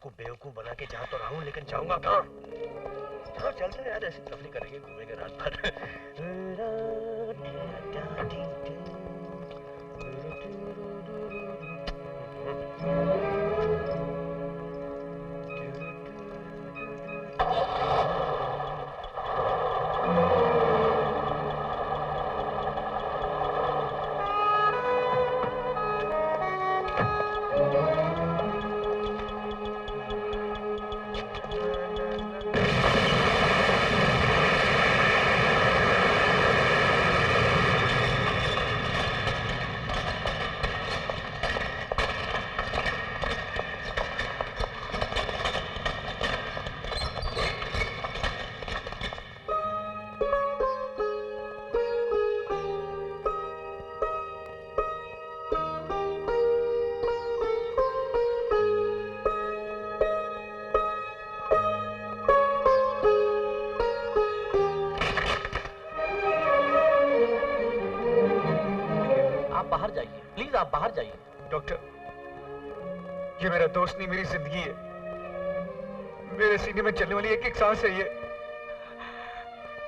आपको बेवकूफ बना के जा तो रहा हूँ, लेकिन जाऊंगा कहाँ? चलो चलते हैं यार, ऐसी तफरी करेंगे, घूमेंगे रात भर। आप बाहर जाइए। डॉक्टर, ये मेरा दोस्त नहीं, मेरी जिंदगी है। मेरे सीने में चलने वाली एक एक सांस है ये।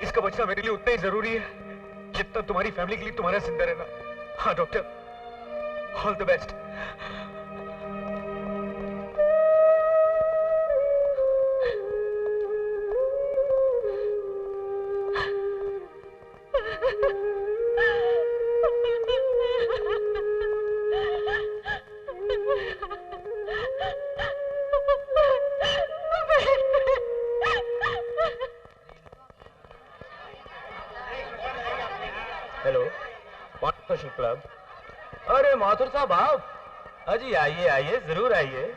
इसका बचना मेरे लिए उतना ही जरूरी है जितना तुम्हारी फैमिली के लिए तुम्हारा जिंदा रहना। हाँ doctor, all the best. Club. अरे माथुर साहब आप? अजी आइए आइए, जरूर आइए।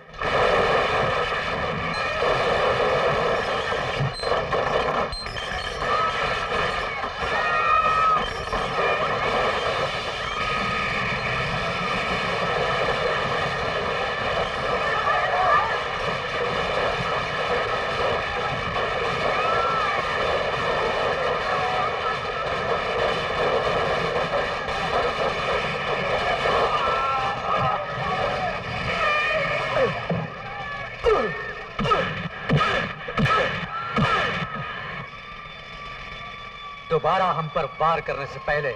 दोबारा हम पर वार करने से पहले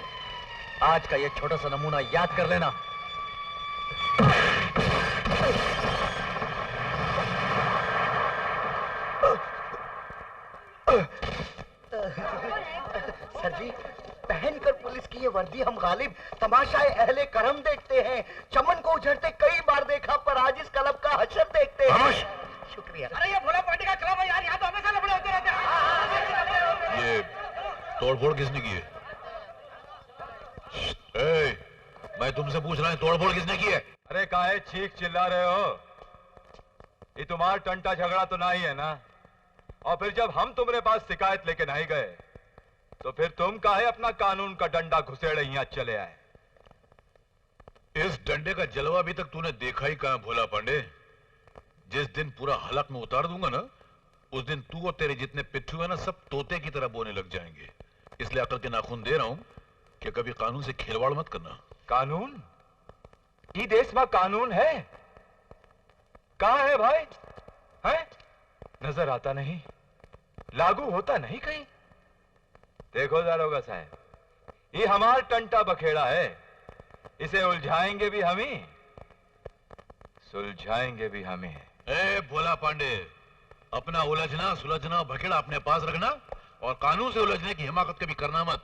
आज का ये छोटा सा नमूना याद कर लेना। सर जी, पहनकर पुलिस की ये वर्दी हम गालिब तमाशाए अहले करम देखते हैं। चमन को उजड़ते कई बार देखा, पर आज इस क्लब का हशर देखते हैं। शुक्रिया। अरे ये भोला पार्टी का क्लब है यार, यहाँ तो हमेशा लफड़े होते रहते हैं। ये तोड़फोड़ किसने की है? मैं तुमसे पूछ रहा हूँ, तोड़फोड़ किसने की है? अरे काहे चीख चिल्ला रहे हो? ये तुम्हारा टंटा झगड़ा तो नहीं है ना? और फिर जब हम तुम्हारे पास शिकायत लेके नहीं गए तो फिर तुम काहे अपना कानून का डंडा घुसेड़े यहाँ चले आए? इस डंडे का जलवा अभी तक तूने देखा ही कहां भोला पांडे? जिस दिन पूरा हलक में उतार दूंगा ना, उस दिन तू और तेरे जितने पिट्ठू है ना, सब तोते की तरह बोने लग जाएंगे। इसलिए अकल के नाखून दे रहा हूं कि कभी कानून से खिलवाड़ मत करना। कानून? ये देश में कानून है? कहां है भाई? है? नजर आता नहीं, लागू होता नहीं कहीं। देखो दारोगा साहब, ये हमारा टंटा बखेड़ा है, इसे उलझाएंगे भी हम ही, सुलझाएंगे भी हम ही। ए भोला पांडे, अपना उलझना सुलझना बखेड़ा अपने पास रखना और कानून से उलझने की हिमाकत कभी करना मत।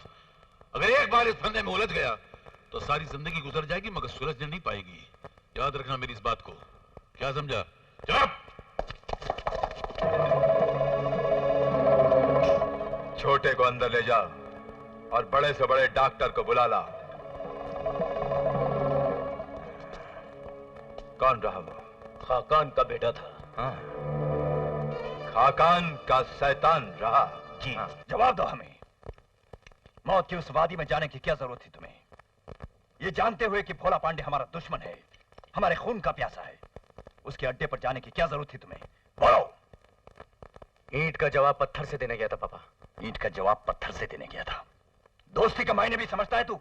अगर एक बार इस फंदे में उलझ गया तो सारी जिंदगी गुजर जाएगी मगर सुलझने नहीं पाएगी। याद रखना मेरी इस बात को। क्या समझा? चुप! छोटे को अंदर ले जाओ और बड़े से बड़े डॉक्टर को बुला ला। कौन रहा वो? खाकान का बेटा था। हाँ, खाकान का शैतान रहा। जी हाँ। जवाब दो हमें, मौत की उस वादी में जाने की क्या जरूरत थी तुम्हें? ये जानते हुए कि भोला पांडे हमारा दुश्मन है, हमारे खून का प्यासा है, उसके अड्डे पर जाने की क्या जरूरत थी तुम्हें? बोलो। ईंट का जवाब पत्थर से देने गया था पापा। ईंट का जवाब पत्थर से देने गया था? दोस्ती का मायने भी समझता है तू?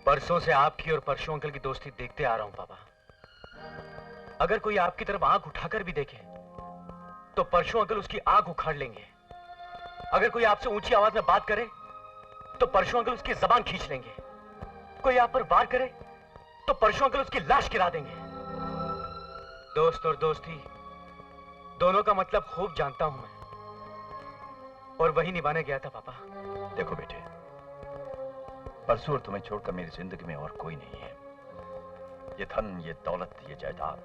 परसों से आपकी और परशु अंकल की दोस्ती देखते आ रहा हूं पापा। अगर कोई आपकी तरफ आंख उठाकर भी देखे तो परशु अंकल उसकी आंख उखाड़ लेंगे। अगर कोई आपसे ऊंची आवाज में बात करे तो परशु अंकल उसकी जबान खींच लेंगे। कोई आप पर वार करे तो परशु अंकल उसकी लाश गिरा देंगे। दोस्त और दोस्ती दोनों का मतलब खूब जानता हूं मैं, और वही निभाने गया था पापा। देखो बेटे, परसों और तुम्हें छोड़कर मेरी जिंदगी में और कोई नहीं है। ये धन, ये दौलत, ये जायदाद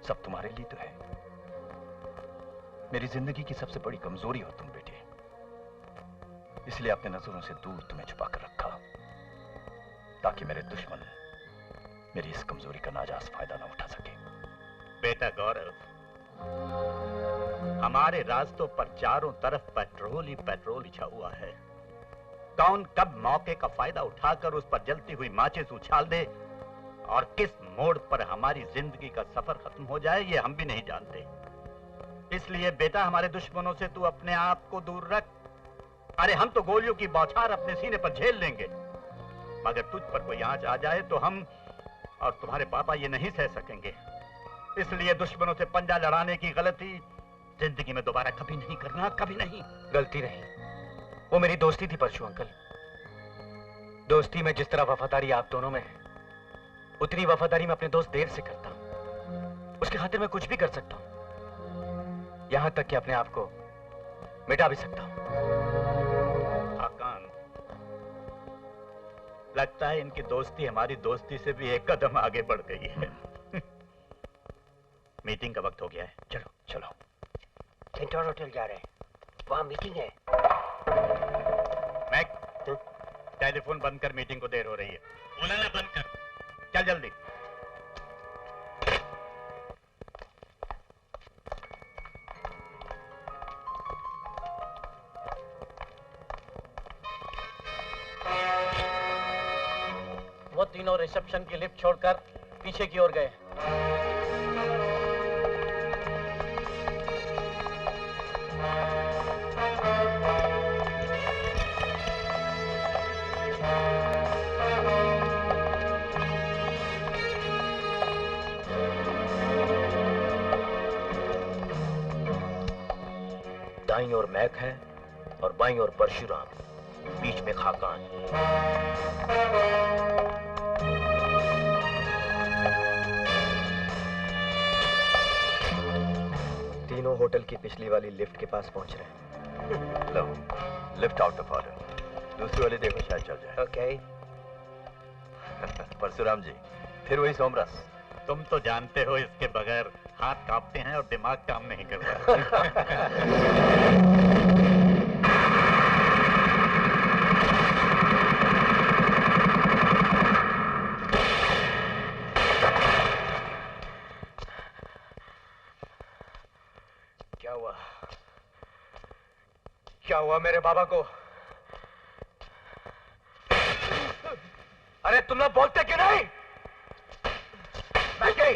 सब तुम्हारे लिए तो है। मेरी जिंदगी की सबसे बड़ी कमजोरी हो तुम बेटे, इसलिए अपने नजरों से दूर तुम्हें छुपा कर रखा, ताकि मेरे दुश्मन मेरी इस कमजोरी का नाजायज फायदा ना उठा सके। बेटा गौरव, हमारे रास्तों पर चारों तरफ पेट्रोल ही पेट्रोल छा हुआ है। कौन कब मौके का फायदा उठाकर उस पर जलती हुई माचिस उछाल दे और किस मोड़ पर हमारी जिंदगी का सफर खत्म हो जाए, ये हम भी नहीं जानते। इसलिए बेटा, हमारे दुश्मनों से तू अपने आप को दूर रख। अरे हम तो गोलियों की बौछार अपने सीने पर झेल लेंगे, मगर तुझ पर कोई आंच आ जाए तो हम और तुम्हारे पापा ये नहीं सह सकेंगे। इसलिए दुश्मनों से पंजा लड़ाने की गलती जिंदगी में दोबारा कभी नहीं करना, कभी नहीं। गलती नहीं, वो मेरी दोस्ती थी परशु अंकल। दोस्ती में जिस तरह वफादारी आप दोनों में है, उतनी वफादारी मैं अपने दोस्त देव से करता हूं। उसकी खातिर मैं कुछ भी कर सकता हूं, यहां तक कि अपने आप को मिटा भी सकता हूं। हाकान, लगता है इनकी दोस्ती हमारी दोस्ती से भी एक कदम आगे बढ़ गई है। मीटिंग का वक्त हो गया है, चलो चलो। सेंट्रल होटल जा रहे हैं, वहां मीटिंग है। मैक, टेलीफोन बंद कर, मीटिंग को देर हो रही है। बोला ना बंद कर, चल जल्दी। वो तीनों रिसेप्शन की लिफ्ट छोड़कर पीछे की ओर गए। दाईं ओर मैक है और बाईं ओर परशुराम, बीच में खाकान। तीनों होटल की पिछली वाली लिफ्ट के पास पहुंच रहे हैं। लो, लिफ्ट आउट ऑफ ऑर्डर। दूसरी वाली देखो, शायद चल जाए। ओके। परशुराम जी, फिर वही सोमरस। तुम तो जानते हो इसके बगैर हाथ कांपते हैं और दिमाग काम नहीं करता। क्या हुआ मेरे बाबा को? अरे तुम लोग बोलते क्यों नहीं? बैठे।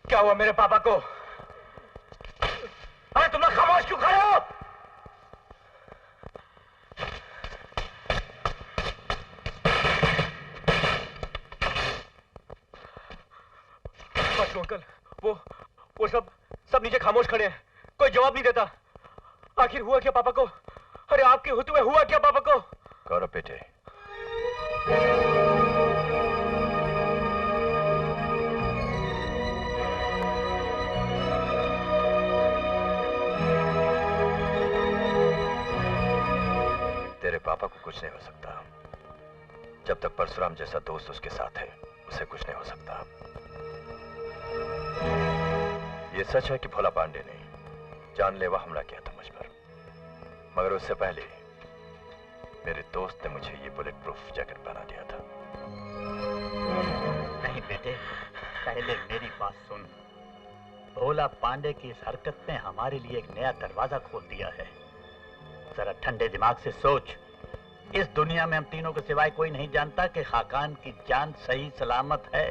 क्या हुआ मेरे पापा को? अरे तुम लोग खामोश क्यों खड़े हो? परशु अंकल, वो सब नीचे खामोश खड़े हैं, कोई जवाब नहीं देता। आखिर हुआ क्या पापा को? अरे आपके होते हुए हुआ क्या पापा को? गौरव बेटे, तेरे पापा को कुछ नहीं हो सकता। जब तक परशुराम जैसा दोस्त उसके साथ है, उसे कुछ नहीं हो सकता। ये सच है कि भोला पांडे ने जानलेवा हमला किया था मुझ पर, मगर उससे पहले मेरे दोस्त ने मुझे ये बुलेट प्रूफ जैकेट पहना दिया था। नहीं बेटे, पहले मेरी बात सुन। भोला पांडे की इस हरकत ने हमारे लिए एक नया दरवाजा खोल दिया है। जरा ठंडे दिमाग से सोच। इस दुनिया में हम तीनों के सिवाय कोई नहीं जानता कि खाकान की जान सही सलामत है।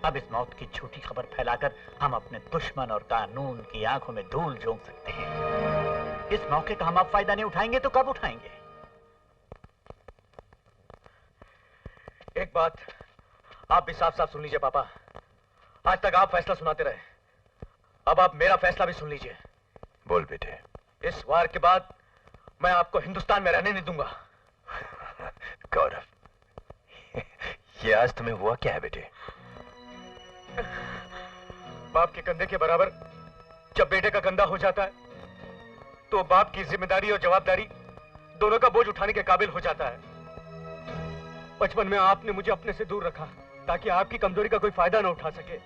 अब इस मौत की झूठी खबर फैलाकर हम अपने दुश्मन और कानून की आंखों में धूल झोंक सकते हैं। इस मौके का हम अब फायदा नहीं उठाएंगे तो कब उठाएंगे? एक बात आप भी साफ साफ सुन लीजिए पापा। आज तक आप फैसला सुनाते रहे, अब आप मेरा फैसला भी सुन लीजिए। बोल बेटे। इस वार के बाद मैं आपको हिंदुस्तान में रहने नहीं दूंगा। गौरव, ये आज तुम्हें हुआ क्या है बेटे? बाप के कंधे के बराबर जब बेटे का कंधा हो जाता है तो बाप की जिम्मेदारी और जवाबदारी दोनों का बोझ उठाने के काबिल हो जाता है। बचपन में आपने मुझे अपने से दूर रखा ताकि आपकी कमजोरी का कोई फायदा न उठा सके।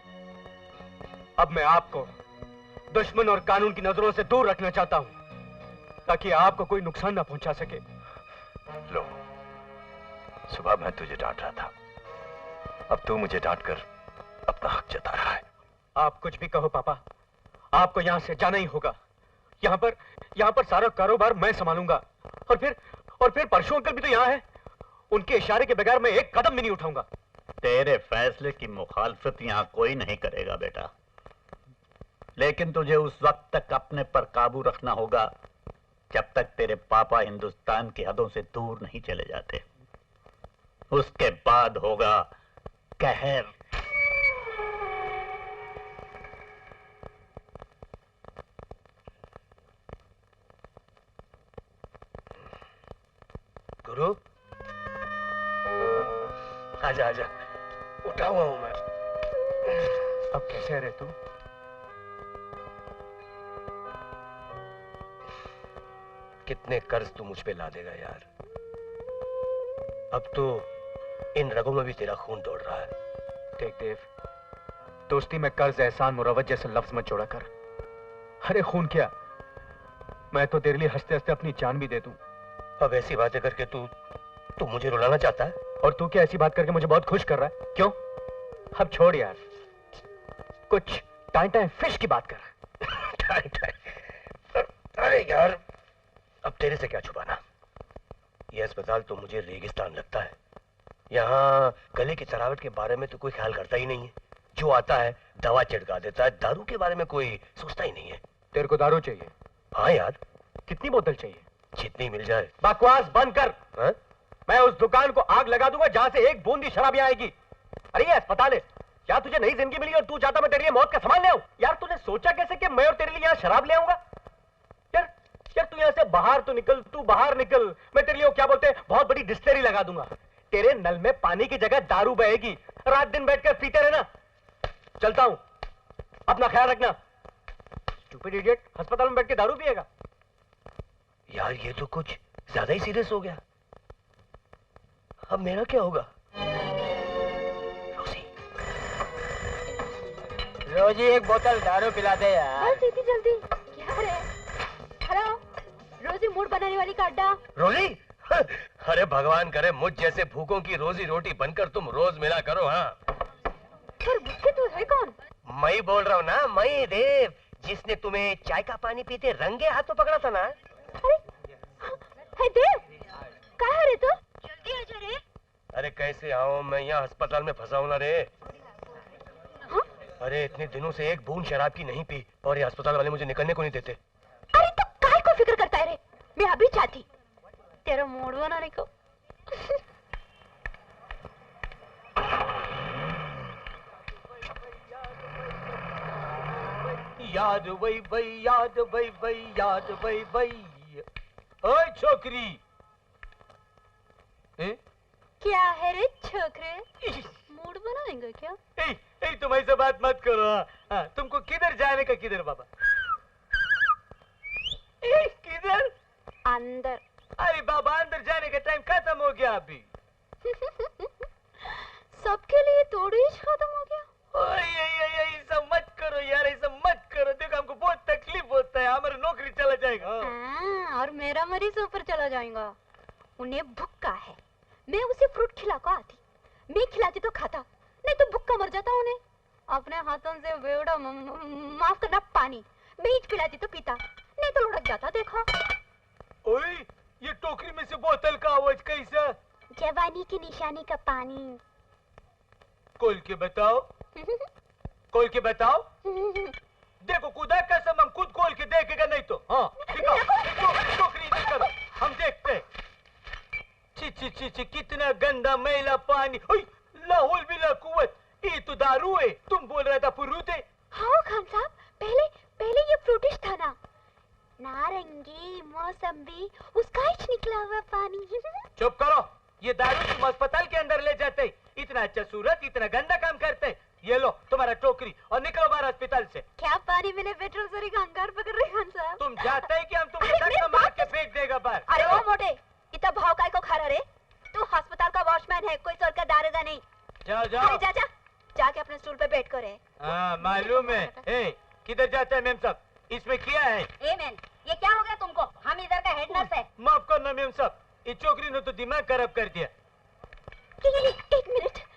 अब मैं आपको दुश्मन और कानून की नजरों से दूर रखना चाहता हूं ताकि आपको कोई नुकसान ना पहुंचा सके। लो, सुबह मैं तुझे डांट रहा था, अब तू मुझे डांट कर अपना हक जता रहा है। आप कुछ भी कहो पापा, आपको यहां से जाना ही होगा। यहां पर सारा कारोबार मैं संभालूंगा। और फिर परशु अंकल भी तो यहां है, उनके इशारे के बगैर मैं एक कदम भी नहीं उठाऊंगा। तेरे फैसले की मुखालफत यहां कोई नहीं करेगा बेटा, लेकिन तुझे उस वक्त तक अपने पर काबू रखना होगा जब तक तेरे पापा हिंदुस्तान की हदों से दूर नहीं चले जाते। उसके बाद होगा कहर। गुरु, आजा आजा, उठा हुआ हूं मैं। अब कैसे रहे तू? कितने कर्ज तू मुझ पे ला देगा यार। अब तो इन रगों में भी तेरा खून दौड़ रहा है। देख देव, दोस्ती में कर्ज, एहसान, मुरवत जैसे लफ्ज मत जोड़ा कर। अरे खून क्या, मैं तो तेरे लिए हंसते हंसते अपनी जान भी दे दूं। अब ऐसी बातें करके तू मुझे रुलाना चाहता है? और तू क्या ऐसी बात करके मुझे बहुत खुश कर रहा है? क्यों? अब छोड़ यार, कुछ टाइम फिश की बात कर। अरे यार, अब तेरे से क्या छुपाना। यह अस्पताल तो मुझे रेगिस्तान लगता है। यहाँ गले की सरावट के बारे में तो कोई ख्याल करता ही नहीं है। जो आता है दवा छिड़का देता है, दारू के बारे में कोई सोचता ही नहीं है। तेरे को दारू चाहिए? हाँ यार। कितनी बोतल चाहिए? जितनी मिल जाए। बकवास बंद कर। हा? मैं उस दुकान को आग लगा दूंगा जहां से एक बूंदी शराब यहाँ आएगी। अरे ये अस्पताल है, क्या तुझे नई जिंदगी मिली और तू चाहता मैं तेरे लिए मौत का सामान ले आऊं? यार तूने सोचा कैसे कि मैं और तेरे लिए यहाँ शराब ले आऊंगा? यार तू यहाँ से बाहर तो निकल, तू बाहर निकल। मैं तेरे लिए क्या बोलते हैं, बहुत बड़ी डिस्टिलरी लगा दूंगा। तेरे नल में पानी की जगह दारू बहेगी। रात दिन बैठकर पीते रहना। चलता हूं, अपना ख्याल रखना। स्टूपिड इडियट, अस्पताल में बैठ के दारू पिएगा? यार ये तो कुछ ज्यादा ही सीरियस हो गया। अब मेरा क्या होगा? रोजी, रोजी एक बोतल दारू पिला दे यार। बस इतनी जल्दी क्या है? हेलो, रोजी मूड बनाने वाली का अड्डा। रोजी? अरे भगवान करे मुझ जैसे भूखों की रोजी रोटी बनकर तुम रोज मिला करो। हाँ, पर मुझसे तू है कौन? मैं ही बोल रहा हूँ ना, मैं देव, जिसने तुम्हें चाय का पानी पीते रंगे हाथों पकड़ा था ना। अरे है देव, कहाँ है रे तू? जल्दी आ जा रे। अरे कैसे आओ, मैं यहाँ अस्पताल में फंसा हूँ ना रे। हाँ? अरे इतने दिनों से एक बूंद शराब की नहीं पी और ये अस्पताल वाले मुझे निकलने को नहीं देते। अरे तू काय को फिक्र करता है रे? मैं अभी चाहती तेरा मूड बनाने को। याद वही वही, याद वही वही, याद वही वही। ओए छोकरी, क्या है रे छोकरे, मूड बनाएंगे क्या? तुम ऐसे बात मत करो। हाँ, तुमको किधर जाने का? किधर बाबा? किधर? अंदर। अरे बाबा, अंदर जाने का टाइम खत्म हो गया अभी। सबके लिए थोड़ी ही खत्म हो गया। ऐसा मत करो यार, ऐसा मत करो। देखो हमको बहुत तकलीफ होता है, हमारा नौकरी चला जाएगा। और मेरा मरीज ऊपर चला जाएगा। उन्हें भूखा है, मैं उसे फ्रूट खिला को आती, मैं खिलाती तो खाता, नहीं तो भूखा मर जाता। उन्हें अपने हाथों से बेवड़ा माफ करना पानी बीज पिलाती तो पीता, नहीं तो लुढ़क जाता। देखो ओए, ये टोकरी में से बोतल का आवाज कैसा? जवानी की निशानी का पानी। खोल के बताओ, खोल के बताओ। देखो खुदा कसम, हम खुद खोल के देखेगा, नहीं तो। हाँ दिखाओ, टोकरी इधर करो, हम देखते हैं। ची ची ची ची, कितना गंदा मैला पानी। लाहौल बिला कुवत, ये तो दारू है। तुम बोल रहा था फ्रूट है। हाँ खान साहब, पहले ये फ्रूटिश था ना, नारंगी मौसम्बी उसका ही निकला हुआ पानी। चुप करो, ये दारू तुम अस्पताल के अंदर ले जाते, इतना अच्छा सूरत, इतना गंदा काम करते। ये लो तुम्हारा टोकरी और निकलो बाहर अस्पताल से। क्या पानी मिले पेट्रोल सरी का अंगार पकड़ रहे खान साहब। तुम जाते है कि हम तुम्हें धक्का मार के फेंक देगा बाहर। अरे ओ मोटे, इतना भाव काय को खा रहा रे? तू अस्पताल का वॉचमैन है, कोई सरकार दारोगा नहीं। जाओ जाओ। अरे जा जाके अपने स्टूल पे बैठ कर है। हाँ मालूम है। ए, किधर जाता है मेम साहब? इसमें क्या है? ए मैन, ये क्या हो गया तुमको? हम इधर का हेड नर्स है। माफ करना मेम साहब, इस छोकरी ने तो दिमाग खराब कर दिया। एक मिनट।